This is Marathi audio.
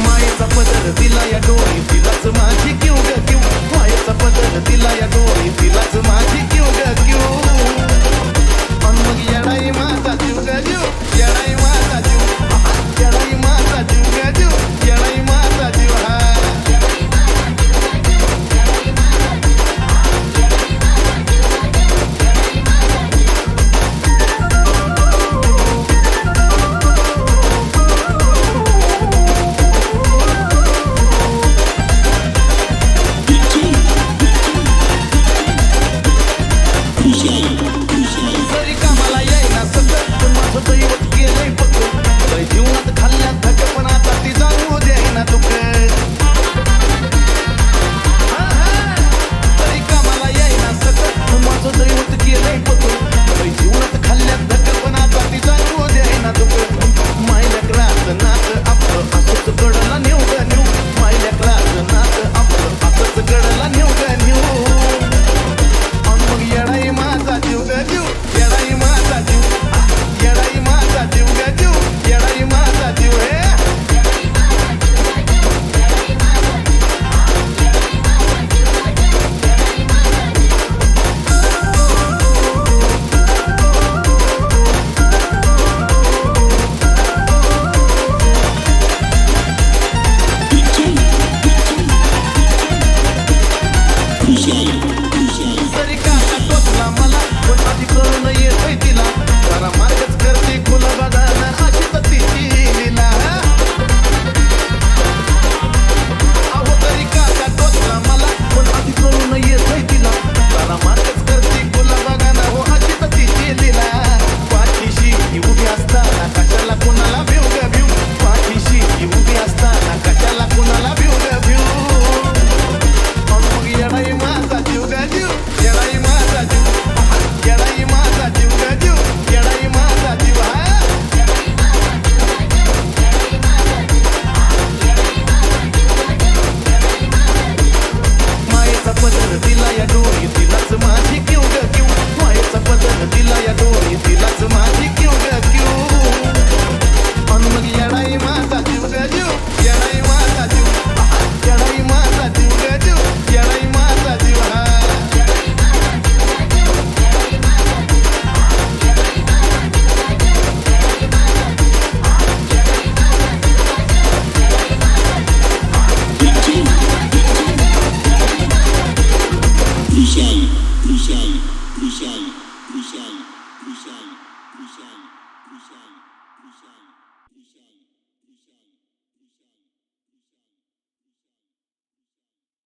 मायेचा पदर दिला या डोळी तिलाच माझी क्यू ग क्यू मायेचा पदर दिला या डोळी तिलाच माझी क्यू ग क्यू पण मग येडाई माझा जीव ग जीव येडाई माझा जीव येडाई माझा जीव ग जीव येडाई माझा जीव हा जरी कामाला येईना सतत पण माझं दैवत गेलंय पक्क लय जीवनात खाल्ल्या धक पण आता ती जाणू द्यायना दुःख जरी कामाला येईना सतत पण माझं दैवत गेलंय पक्क लय जीवनात खाल्ल्या धक पण आता ती जाणू द्यायना दुःख मायल्या क्लास नाच आपलं असंच गडला नेऊ ग नेऊ मायल्या क्लास नाच आपलं असंच गडला नेऊ ग नेऊ येडाई माझा जीव ग जीव येडाई माझा जीव येडाई माझा जीव ग जीव येडाई माझा जीव हे जरी काका टोचला मला पण आधी करून येतोय तिला जरा मार्गच करते खुला बघायला अशी तर तिची लीला अहो जरी काका टोचला मला पण आधी करून येतोय तिला जरा मार्गच करते खुला बघायला हो अशी तर तिची लीला पाठीशी ही उभी असताना कशाला कुणाला भिव ग भिव पाठीशी ही उभी असताना कशाला कुणाला भिव ग भिव मग येडाई माझा जीव ग जीव येडाई माझा जीव येडाई माझा जीव ग जीव येडाई माझा जीव मायेचा पदर दिला या डोळी तिलाच माझी क्यू ग क्यू मायेचा पदर दिला या डोळी तिलाच माझी क्यू ग क्यू पण मग येडाई माझा जीव ग जीव येडाई माझा जीव येडाई माझा जीव ग जीव येडाई माझा जीव Michelle.